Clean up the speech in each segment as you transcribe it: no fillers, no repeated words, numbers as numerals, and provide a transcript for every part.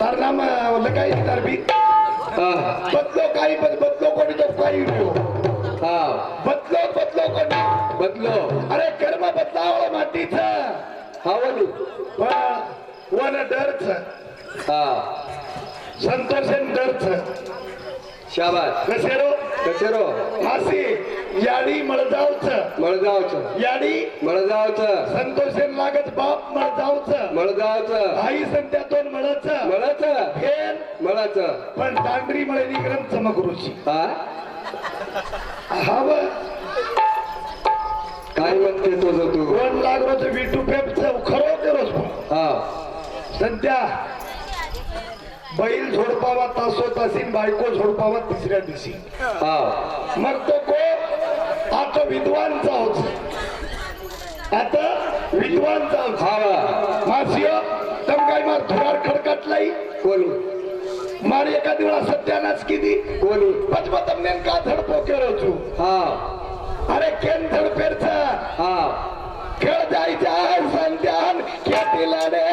तार नाम लगाई तार भी बदलो काही बदलो कोणी तो काही बदलो बदलो कोणी बदलो अरे कर्म बदलावं मातीचं हावली वन डरच संतोषन डरच शाबास कसेरो कचेरो मासी याडी मळजावच याडी मळजावच संतोषन लागत बाप मळजावच आई संत्यातून मळच फेर मळच पण तांडरी मळली गरम चमकरूची हाव काय म्हणते तो जो तू 2 लाख रोज विटू पेपचं खरो ते रोज सध्या बैल झोडपावा तासो तासीन बायको झोडपावा तिसऱ्या दिवशी मग तो को आता विद्वानचा होत आता विद्वानचा होत मासियो तम काय मार धुरार खडकटलाई कोणी मार एका दिवस सत्यानाच किती कोणी पचपतम नेमका धडपो केलो तू अरे केन धडपेरचा खेळ जायचा संध्यान खेतीला रे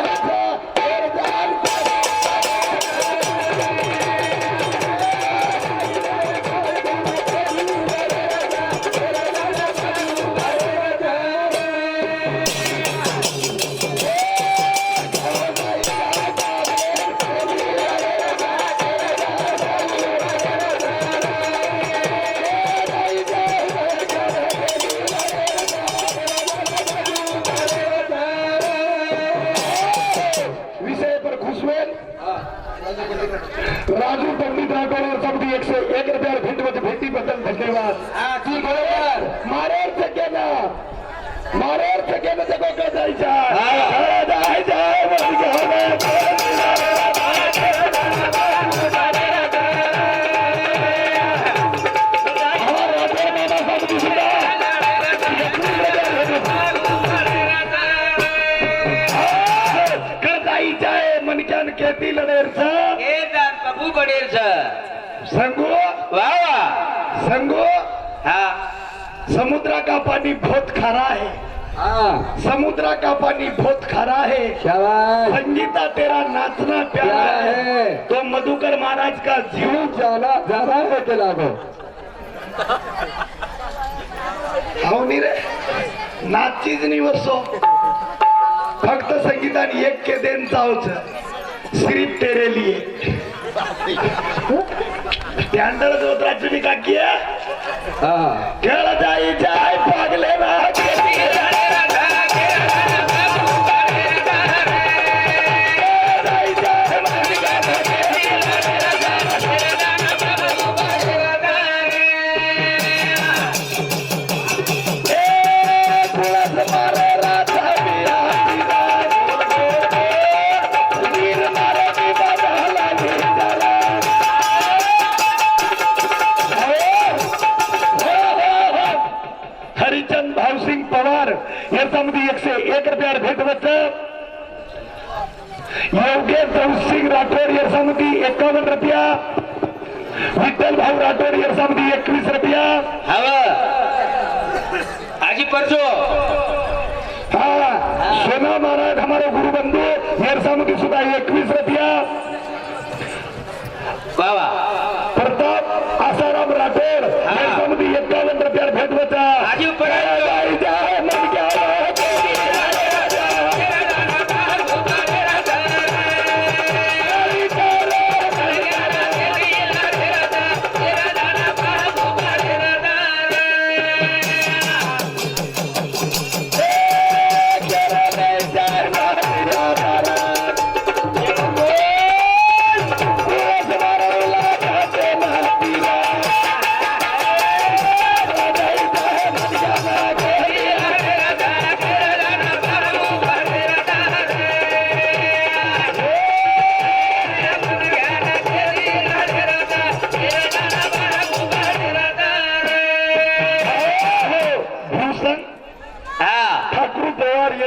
राजू पंडित राठोड सबदी 101 रुपयावर भेटी बद्दल धन्यवाद ठीक बरोबर मारेर सकेनं जगो का जायचा मनक्यान खेती लढेरचा बाबू बडेरचा संगो वावा संगो समुद्र का पानी बहुत खारा है समुद्र का पानी बहुत खारा है संगीता तेरा नाचना प्यारा है तो मधुकर महाराज का जीव जाना है ते लागो हावनी रे नाचीच नाही वसो फक्त संगीताने एक के देन जाऊच सिर्फ तेरे लिए त्यांडल जोत्राची मी का किया खेळ जाय पागले ना याच्यामध्ये 101 रुपयावर भेटवत योगेश सिंग राठोड याच्यामध्ये 51 रुपया विठ्ठल भाऊ राठोड याच्यामध्ये 21 रुपया आजी परजो सोना महाराज हमारे गुरुबंधू याच्यामध्ये सुद्धा 21 रुपया बाबा प्रताप आसाराम राठोड याच्यामध्ये 51 रुपयावर भेटवत आजी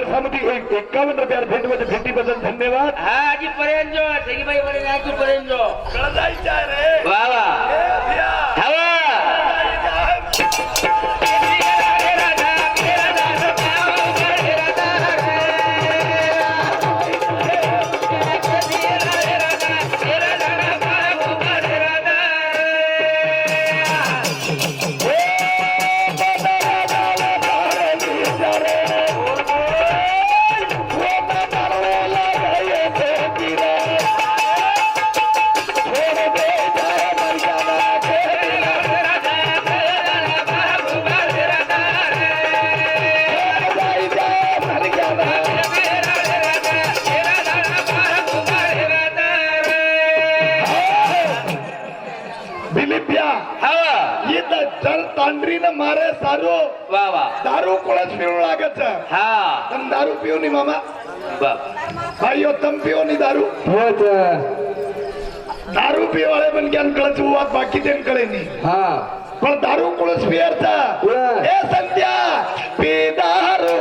समिती 51 रुपयावर भेटीबद्दल धन्यवाद आजी पर्यंत आजी पर्यंत जायचं रे वा वा तांडरीनं मारे सारो वा वा दारू कोळच पिऊ लागत हा तम दारू पिऊ नी मामा वा भाईयो तम पिऊ नी दारू होत दारू पिवाळे पण ज्ञान कळच वाद बाकी ते कळे नी हा पण दारू कोळच पियरचा वा. ए संध्या पे दारू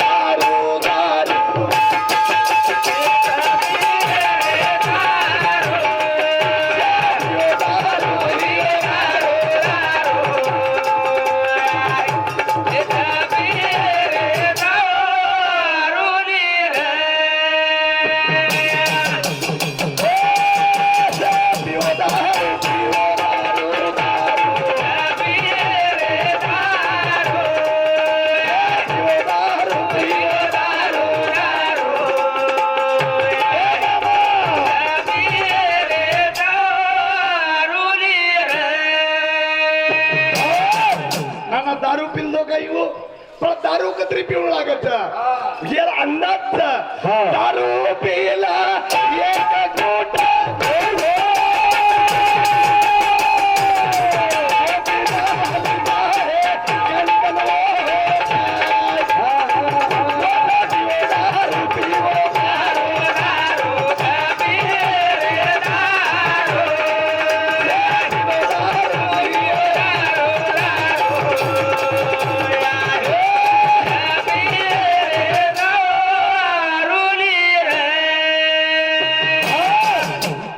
दारू नाना दारू पिल्लो काही हो पण दारू कत्री पिऊ लागत यार अंदाज दारू पिला एक घोट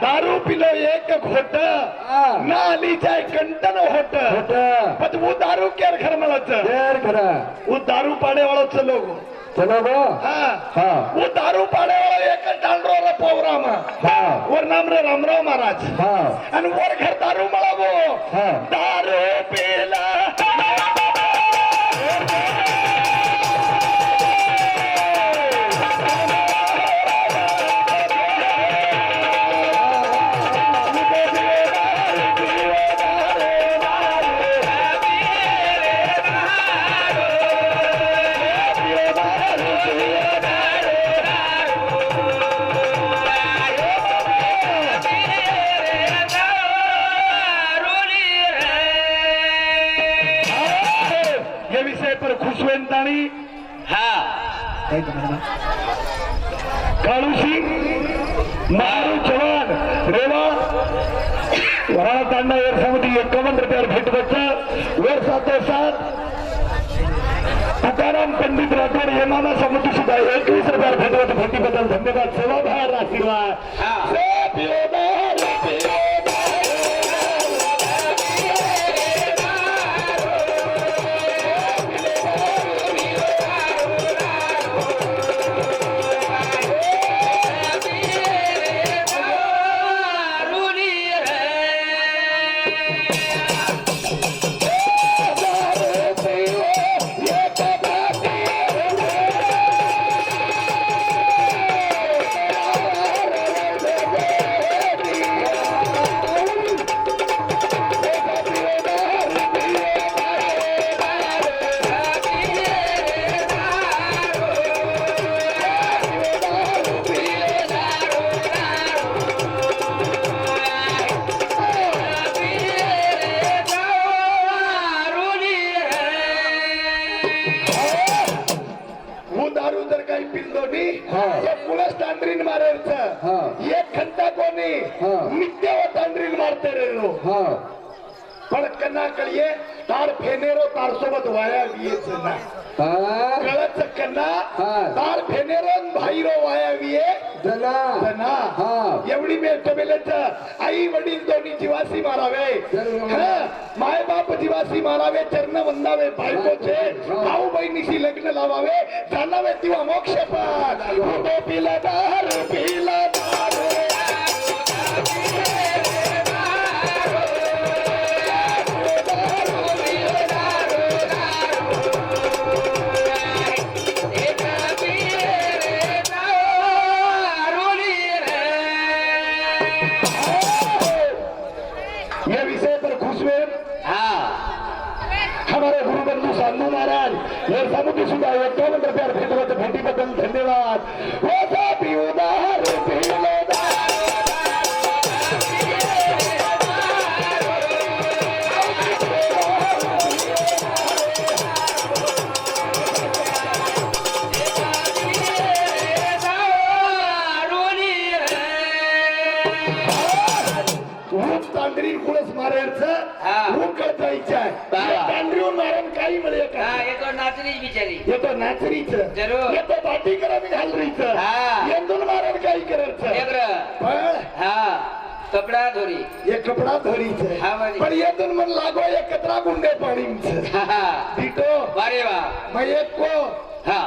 दारू पिलो एक घोट नाली जाय कंटन होट पण वो दारू केर घर मळच खरा वो दारू पाडे वाळच लोग चलो गो हा वो दारू पाडे वाळा एक टांडरोला पोवरामा वर नाम रे रामराव महाराज आणि वर घर दारू मळावो दारू पिला ये विषय पर खुश होईन ताणी हा काळूशी मारू जवान रेवा वरा तांडा वर समिती 51 रुपयावर भेट बच्चा वर 7 तुकाराम पंडित राठोड हे मामा समिती सुद्धा 21 रुपयावर भेटवत भेटीबद्दल धन्यवाद सेवा बाहेर आशीर्वाद दारू जर काही पिल्लो नी पुढे तांडरीन मारायचं एक घंटा कोणी नित्य तांडरीन मारते रे पण कन्ना कळिये तार फेनेरो तार सोबत वाया वियेच ना कळच कन्ना तार फेनेरो भाईरो वाया विये जना एवढी मेट बेलेच आई वडील दोन्ही जीवासी मारावे माय बाप जीवासी मारावे चरण वंदावे बायकोचे भाऊ बहिणीशी लग्न लावावे जाणावे तेव्हा मोक्ष पाद पिला दारू पिला दारू ये विषय पर खुश हुए हमारे गुरु बंधु साधु महाराज ये समिति सुधा 51 रुपया भेटवत भेटी बदल धन्यवाद हा. उकळ जायचं बाबा. पांढरीवर मारण काही मिळेल का हा येतो नाचणीच बिचारी येतो नाचरीचं जरूर. येतो बाटी करा मी घालरीचं हा. येंदून मारण काही करायचं लेकरं. पण हा कपडा धोरी एक कपडा धरीचं हा, वाली. पण येतून मन लागो एकत्र गुंडे पाणीचं हा, हा. दिटो वारे वा मैं एक को हा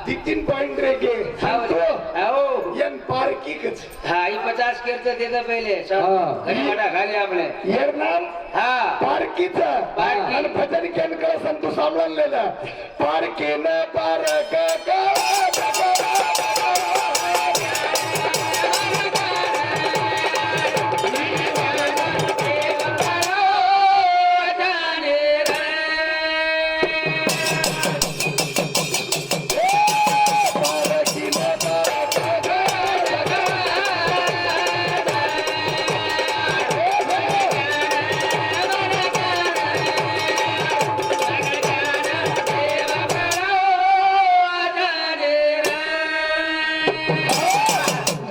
3 पॉइंट रेगे हा वाली. हो यन पार्की कच हा ही 50 करतं ते तर पहिले हा. घरी वाटा खाली आपले यर नाम हा पार्कीचं पारकी. आणि भजन केंद्र संतू सांभाळलेलं पारकीनं पारक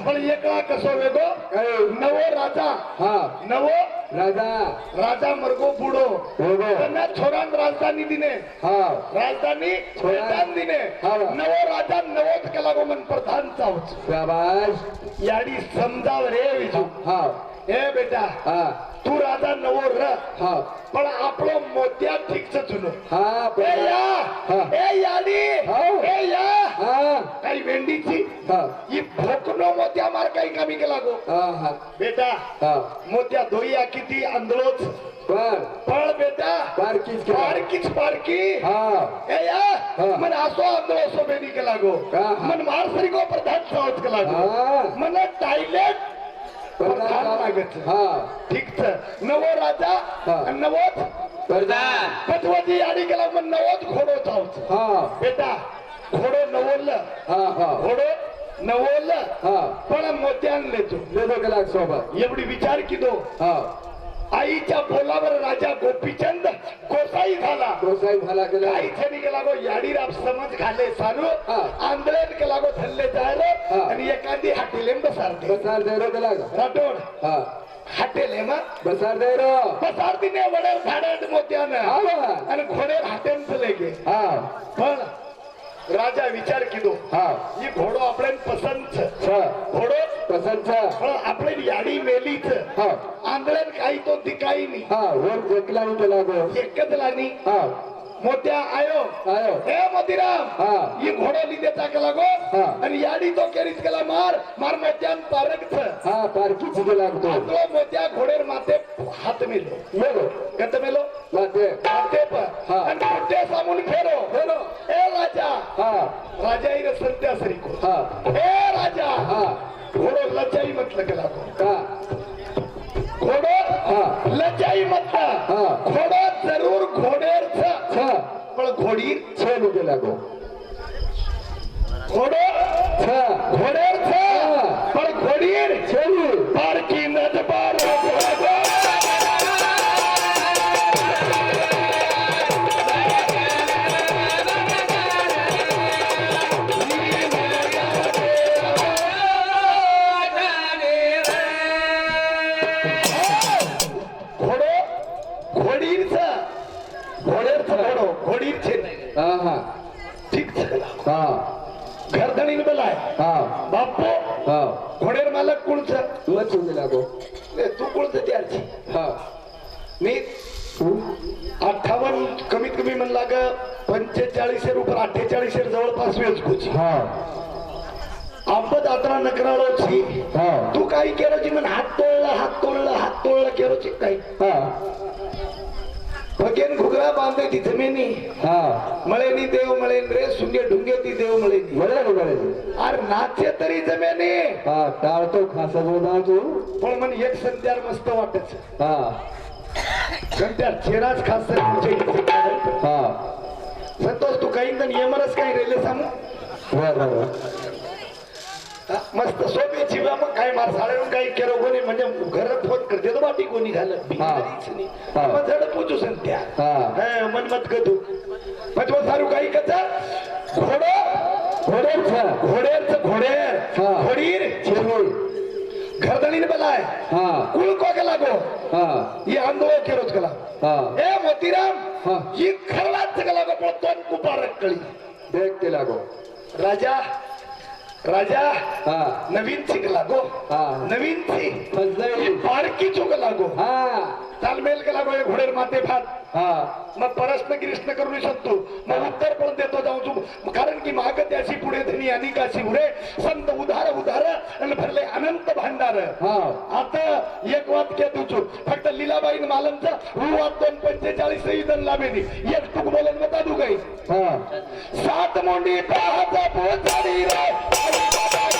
पण एकला कसो वेगो नवो राजा हा नवो राजा राजा मरगो बुडो हो त्यांना छोरान राजधानी दिने हा राजधानी मैदान दिने हा. नवो राजा नवोच केला गो मन प्रधान चावच शाबाश याडी समजाव रे विजू हा ए बेटा हा तू राजा नवो र हा पण आपलो मोत्या ठीकच चुनो हा ए या हा. ए याडी हो. ए या हा काही वेंडीची हा ही भोकनो मोत्या मार काही कमी केला गो हा बेटा हा मोत्या धोईया किती अंधळोच बर पण बेटा पारकीच पारकीच पारकी हा ए या हा. मन असो अंधळो सो बेनी केला गो हा. मन मार सरी गो प्रधान सावच केला गो हा मन टायलेट प्रधान लागत हा ठीक नवो राजा हा. आणि नवोच प्रधान पटवती याडी केला मग नवोच घोडो चावच हा बेटा घोडो नवोल हा हा घोडो नवोल हा पण मोत्यान लेतो लेदो कलाक सोबत एवढी विचार की दो हा आईच्या बोलावर राजा गोपीचंद गोसाई झाला प्रोत्साहित झाला केला आई छनी के लागो याडी राप समज घाले सारू हा. आंधळेन के लागो थल्ले जायलो हा. आणि एखादी हाटेलेम बसारते बसार दे रो कलाक राठोड हा हाटेलेम बसार दे रो बसार दिने वडे झाडे मोत्यानं हा बा. आणि घोडे हाटेन चले गे हा पण राजा विचार किदो हा ही घोडो आपले पसंत छ घोडो पसंत पण आपले याडी मेलीच हा आंधळेन काही तो दिकाई नाही हा वर देखला केला गो एकच लानी हा मोत्या आयो आयो हे मोतीराम हा. ही घोडो लिदेचा केला गो हा. आणि याडी तो केरीत केला मार मार मोत्यान पारक हा पारकीच गेला तो तो मोत्या घोडेर माते हात मेलो मेलो गत मेलो माते माते पर हा. आणि कुठे सामून फेरो फेरो. ए राजा हा राजा इर संत्या सरी को हा ए राजा हा घोडो लचाई मतलब केला गो का घोडो हा. लचाई मतलब हा. घोडो जरूर घोडेर छ पण घोडी छ गेला गो घोडो छ घोडेर हा. पण घोडीर छेली पारकी नजबार घोडो घोडीरचा घोडेरचा घोडो घोडीर छे हा हा ठीक झाला हा घरधणीन बोलाय हा बापो हा घोडेर मालक कोणच मच गेला गो तू कोणच त्याची हा मी 58 कमीत कमी म्हणला ग 45 रुपये 48 जवळपास वेळ कुची हा आंबत आत्रा नकराळोची हा तू काही केरोची म्हण हात तोडला केरोची काही हा भगेन घुगरा बांधे ती जमिनी हा मळेनी देव मळेन रे सुंगे ढुंगे ती देव मळेनी बरे अरे नाचे तरी जमेनी हा टाळतो खासा बोला तू पण म्हण एक संत्यार मस्त वाटच हा संत्यार चेहराच खास हा संतोष तू काही नियमनच काही रेल्वे सांगू बरं मस्त सोबे चिव्या मग काय मार साडून काही केलं कोणी म्हणजे घरात फोन करते तो बाटी कोणी घालं हा. मग झाड पोचू संत्या हा मनमत कधू मग सारू काही कचा घोडो घोडेरचा घोडेर हा. घोडीर छेली घरदळीने बलाय हा कुळ को के लागो हा ये आंदोलन केरोच कला हा ए मोतीराम हा. ही खरवाच के लागो पण तोन कुपारक कळी देख के लागो राजा राजा हा नवीन चिक लागो हा. नवीन ची फसदई पारकी चुक लागो हा तालमेल के लागो हे घोडेर माते भात हा मग परस्न गिरीष्ण करू शकतो मग उत्तर पण देतो जाऊ तू कारण की माग त्याची पुढे धनी अनिकाशी उरे संत उधार उधार आणि भरले अनंत भांडार हा आता एक वाक्य तुझू फक्त लीलाबाई मालमचा रुवात 245 इदन लाभेनी एक टुक बोलन मता दू काही हा 7 मोंडी पाहता पोचाडी रे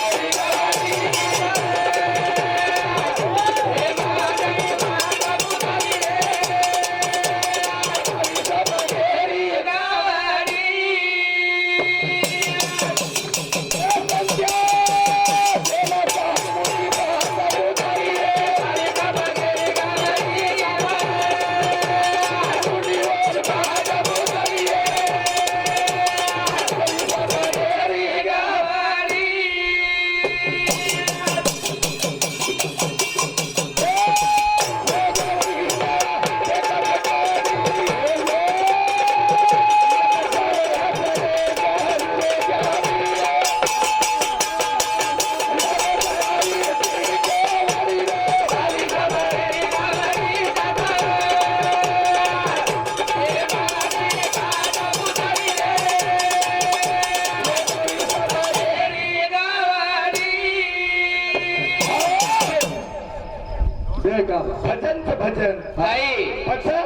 देख का भजन से भजन काही अच्छा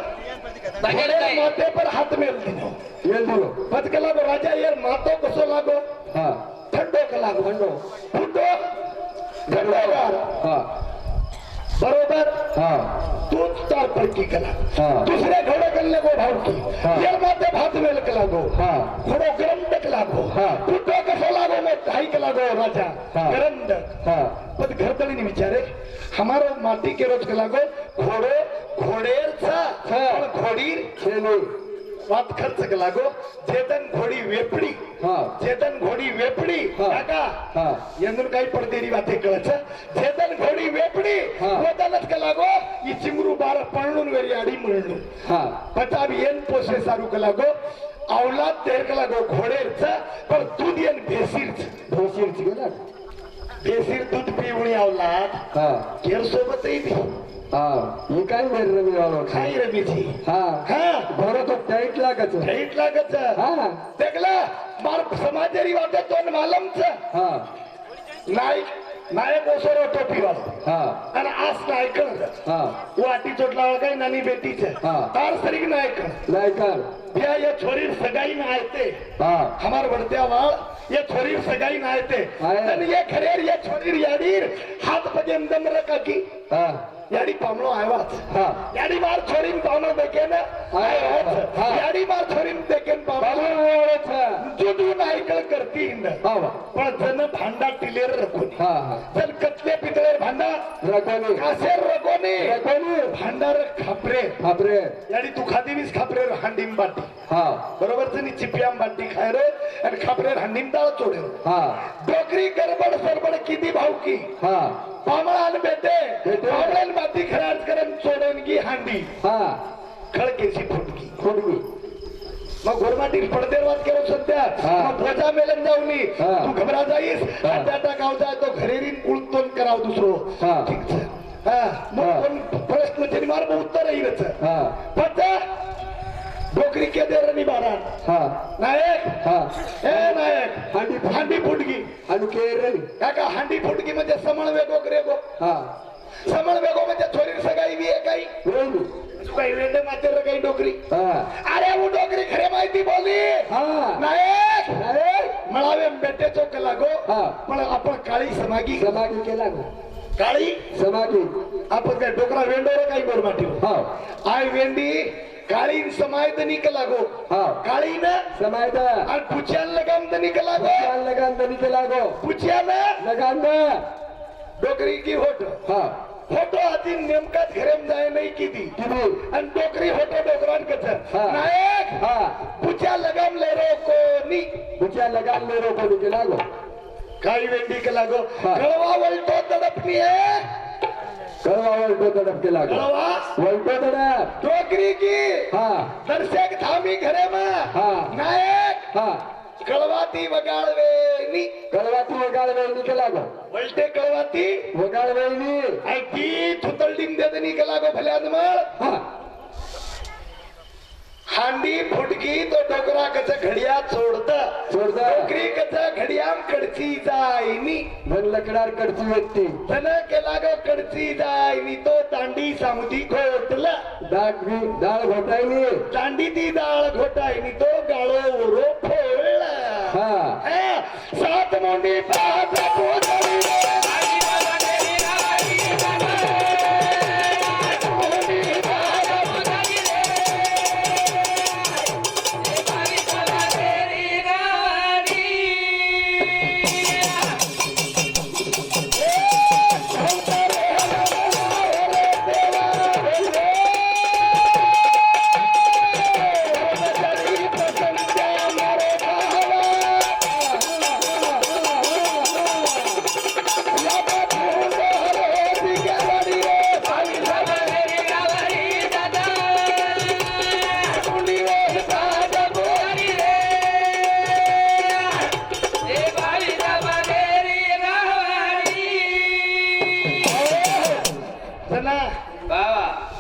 भजन घोड़े काय? माथे पर हाथ मेल दिनो ये बोलो पद के लागो राजा यार मातो कसो लागो हा ठंडो के लागो खंडो फुटो घंडोगार हा बरोबर हा तूच तार पर की कला हा. दुसरे घोड़े गल्ले को भाव की हा. यार माथे भात मेल के लागो हा घोड़ो गरंडक लागो हा. फुटो कसो लागो मग ढाई के लागो राजा हा. गरंडक हा पद घरदली ने विचारे हमारो माटी के रोज के लागो घोड़ो घोड़ेर था हा. घोड़ीर खेलो વાત ખર્ચ કે લાગો ચેતન ઘોડી વેપડી હા ચેતન ઘોડી વેપડી હા. કાકા હા એનું કઈ પડદેરી વાતે કહે છે ચેતન ઘોડી વેપડી હા. પોતાને કે લાગો ઈ ચિમરુ બાર પરણું વેરી આડી મળણું હા પટાવી એન પોસે સારું કે લાગો औलाद તેર કે લાગો ઘોડેર છે પણ દૂધ એન ભેસીર છે भोशीर चिकन ભેસીર દૂધ પીવણી औलाद हा ઘેર સોબત ઈ हा ये काय वेर रवी वालो ખાઈ રમી છે हा હા घोडा तो टाईट लागत ઠીક લાગે છે हा देखला मार समाजेरी वाटे तो मालूम છે हा नायक नायक ओसरो टोपी वालो हा અને આસ નાયક हा વાટી ચોટલા વગાઈ નાની બેટી છે હા. તાર સરીક નાયક नायकर या ये छोरी सगाई में आए थे हा हमार वर्त्या वाळ ये छोरी सगाई में आए थे आए. आणि ये खरेर ये छोरी याडीर हात पजेम दम रका की हा याडी पामळो आवाज हा याडी मार छोरी पामळो देखे ना आवाज हा. याडी मार छोरी देखे पामळो जुदू नायकळ करती इंद हा वा पण जन भांडा टिलेर रकोनी हा हा जन कतले पितळेर भांडा रकोनी कासेर रकोनी रकोनी भांडार खापरे बापरे याडी तू खादीवीस खापरे हांडीम बाटी हा बरोबर जनी चिपियाम बाटी खाय रे आणि खापरे हांडीम डाळ चोडे हा डोकरी गडबड सरबड किती भाव की हा पामळान बेटे बेटे. पामळान बाटी खराज करन चोडन की हांडी हा खळकेची फुटकी खोडगी मग घोरमाटी पडदेर वाद केलो सध्या हा. मग भोजा मेलन जाऊनी हा. तू घबरा जाईस हा. डाटा गाव जाय तो घरेरीन कुळतोन कराव दुसरो हा. ठीक છે હા हा. मग कोण प्रश्न છે માર उत्तर येईल છે हा पता डोकरी के देरनी बारा हा नायक हा ए नायक हांडी हांडी फुटगी आणि केरली काका हांडी फुटगी म्हणजे समळ वेगो करेगो हा समळ वेगो म्हणजे छोरी सगाई बी आहे काही रेली तू काही वेंडे माते रे काही डोकरी हा अरे वो डोकरी खरे माहिती बोली हा नायक अरे मळावे बेटे चौक लागो हा. पण आपण काळी समागी समागी केला गो काळी समागी आपण काय डोकरा वेंडोर काही बोल माटी हा आय वेंडी काळी समायत निकला गो हा काळी ना समायता आणि पुच्यान लगाम तर निकला गो चाल लगान दनी केला गो पुच्यान लगान ना डोकरी की होट हा होटो आधी नेमकाच घरेम जाय नाही किती किती आणि डोकरी होटो डोकरान कच हा. नायक हा पुच्या लगाम ले रो कोणी बुच्या लगान मेरो को केला गो काही वेंडी के लागो हा. कळवा वलटो तडपणी आहे कळवा वळतो तडपते लागो कळवा वळतो तडप टोकरी की हा दर्शक थांबी घरे मा हा. नायक हा कळवाती वगाळवेनी कळवाती वगाळ वेळणी के लागो वलटे कळवाती वगाळ वेळणी आई ती थुतलडीम देदनी के लागो भल्यान मळ हा हांडी फुटकी तो डोकरा कच घडिया सोडत सोडतं. डोकरी कच घडियाम कडची जायनी धन लकडार कडची व्यक्ती धन के लागो कडची जायनी तो तांडी सामुदी घोटला डाळ घोटायनी तांडी ती डाळ घोटायनी तो गाळो उरो फोळला हा सात मोंडी पाहत पोचली बाबा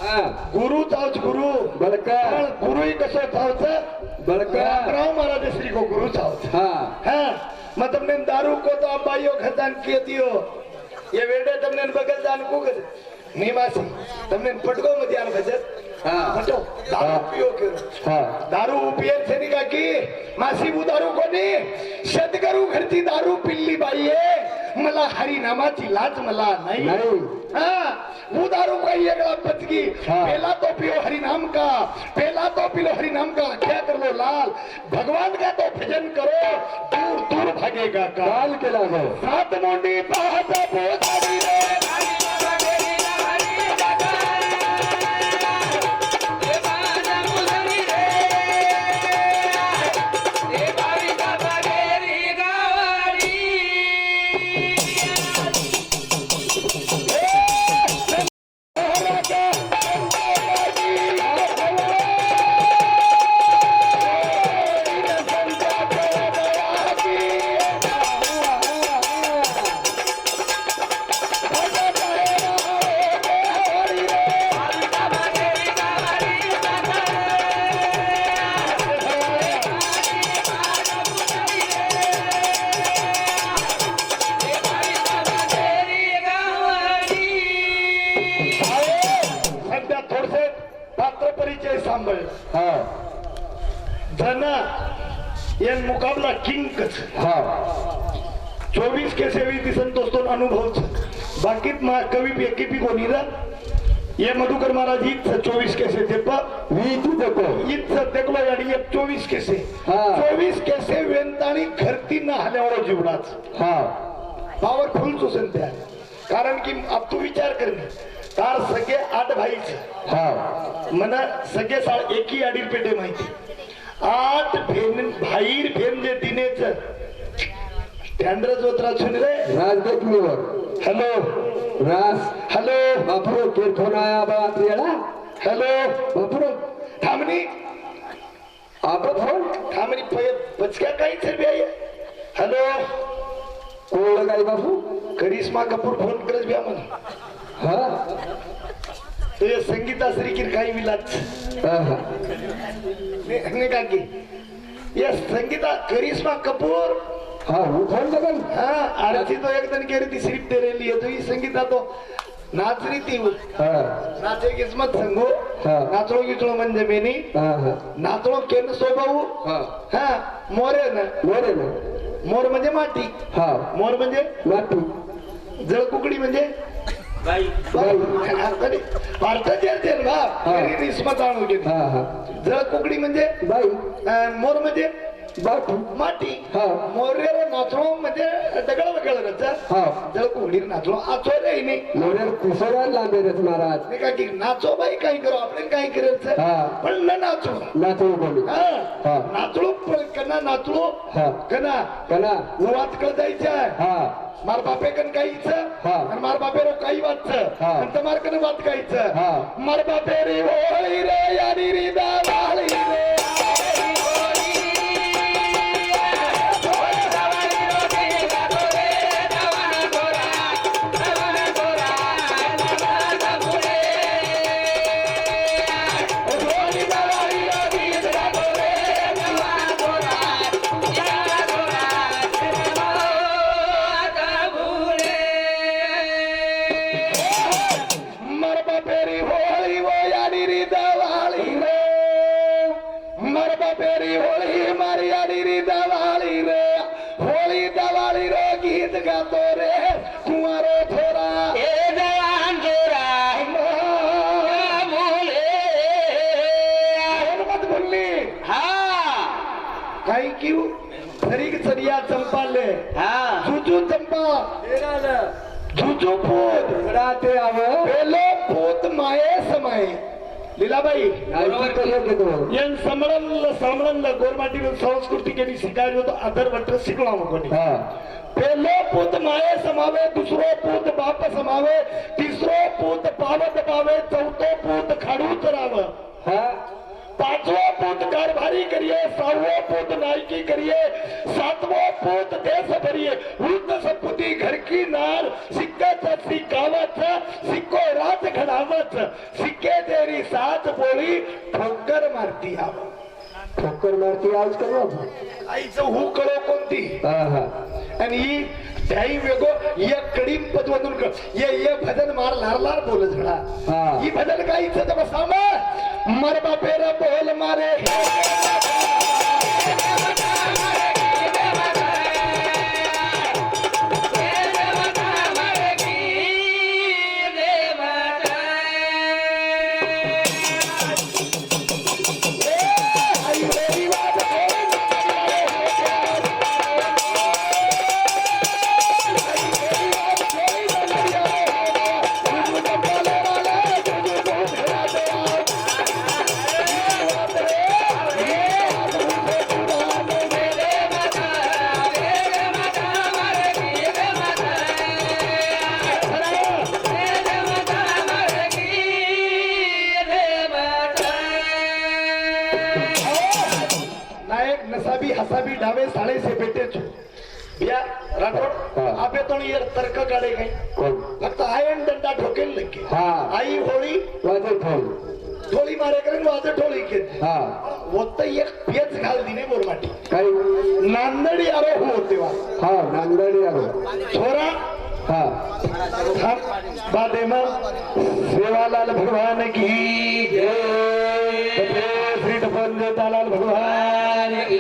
हा गुरु चावच गुरु बळका गुरु कसं चावचं बळका राम महाराज श्री को गुरु चावच हा हाँ मैं तुमने दारू को तो अब्बाइयों खजान किए दियो ये वेडे तुमने बगल जान को गज निवासी तुमने पटको में ध्यान भजत हाँ। पटो दारू पियो के हा दारू पिये थे नहीं का की मासी वो दारू को नहीं शतकरू घरची दारू पिल्ली बाई है मला हरी नामाची लाज मला नहीं नाही हाँ वो दारू का ये गला पचकी हाँ। पहला तो पियो हरि नाम का पहला तो पिलो हरि नाम का क्या कर लो लाल भगवान का तो भजन करो दूर दूर भागेगा का काल के लागो सात मोंडी पाहता पोतारी रे सध्या थोडसे पात्र परिचय सांभाळ हा जना ये मुकाबला किंग हा 24 के सेवी दिसन दोस्तों अनुभव बाकी कवि भी एकी भी कोणी रा ये मधुकर महाराज ईद 24 कैसे थे पर वीती देखो ईद देख लो यार ये 24 कैसे हाँ। 24 कैसे वेंतानी घरती न हल्यावर जीवनाच हा पॉवरफुल सुसन त्या कारण की अब तू विचार करणे तार सगळे 8 भाईच हा मना सगळे साळ एकी आडीर पेटे माहिती 8 भेन भाईर भेन जे दिनेच स्टँडर्ड जोत्रा सुन रे राज देखलीवर हॅलो रास हॅलो बापरो केर फोन आया बात रेडा हॅलो बापरो थांबणी आप फोन थांबणी पचक्या काही सर्वे आहे हॅलो कोण गाई बापू करिश्मा कपूर फोन करत बिया म्हणा हा तो ये संगीता श्रीकीर काही विलाच हा ने का की ये संगीता करिश्मा कपूर हा वो फोन लगन हाँ आरती तो एक दिन कह रही थी सिर्फ तेरे लिए तो ये संगीता तो नाच रही थी वो हा नाचे किस्मत संगो हाँ। नाचलो गिचलो म्हणजे मेनी हा हा नाचलो केन सोबाऊ हा हा मोरे ना मोरे ना मोर म्हणजे माती हा मोर म्हणजे माटू जळकुकडी म्हणजे बाई भारताचे असेल हा. किस्मत आणू हा हा जळकुकडी म्हणजे बाई मोर म्हणजे बाटू माटी हा. मोरेर नाचलो म्हणजे दगड वगैरे हा जळ कोहडीर नाचलो आचो रे नाही मोऱ्यावर कुसरा लांबेरच महाराज नाही का की नाचो बाई काही करू आपण काही करायचं हा. पण न नाचू नाचू बोलू हा. हा. नाचलो पण कना नाचलो हा. कना कना वाच कळ जायचं हा मार बापे कन काहीचं हा. आणि मार बापे रो काही वाचचं हा. आणि मार कन वाच काहीचं हा. मार बापे रे होळी रे यानी रे दावाळी रे पेरी होळी मारी आली रे दवाळी रे होळी दवाळी रे गीत गातो रे कुंवारो थोरा ए जवान जोरा बोले मत बोलली हा काही क्यू सरी सरिया चंपाले हा जुजू चंपा जुजू पूत ते आव पेलो पूत माये समाये लीलाबाई ಏನ್ ಸಂಬಳಲ್ಲ ಗೋರ್ಮೆಂಟ್ संस्कृती केली शिकायला होतो आदर शिकला कोणी हा पहिलो पूत माये समावे दुसरो पूत बाप समावे तिसरो पूत पावत पावे चौथो पूत खाडूच राव हा पाचवो पूत कारभारी करिए सहावो पूत नायकी करिए सातवो पूत देश भरिए वृद्ध संपत्ती घर की नार सिक्क्याचा सिक्कावाचा सिक्को राज घडावच सिक्के देरी साथ बोली ठोकर मारती आव ठोकर मारती आज करवा आईचं हू कळो कोणती हा हा आणि ही त्याही वेगो या कडीम पदवतून ये भजन मार लार बोलत घडा हा. ही भजन काय इच्छा तर सामा मर बापेर बोल मारे नायक नसाबी हसाबी डावे साळे से बेटे छो या राठोड हा. आपे तो ये तर्क काढे काही कोण फक्त आयन डंडा ठोकेल नक्की हा. आई होळी वाजत ठेव ठोळी मारे करेन वाजत ठोळी के हा होत एक पेच घाल दिने बोरमाटी काही नांदडी आरो हो तेव्हा हा नांदडी आलो छोरा हा बादे मग सेवालाल भगवान की जय श्री लाल भगवान की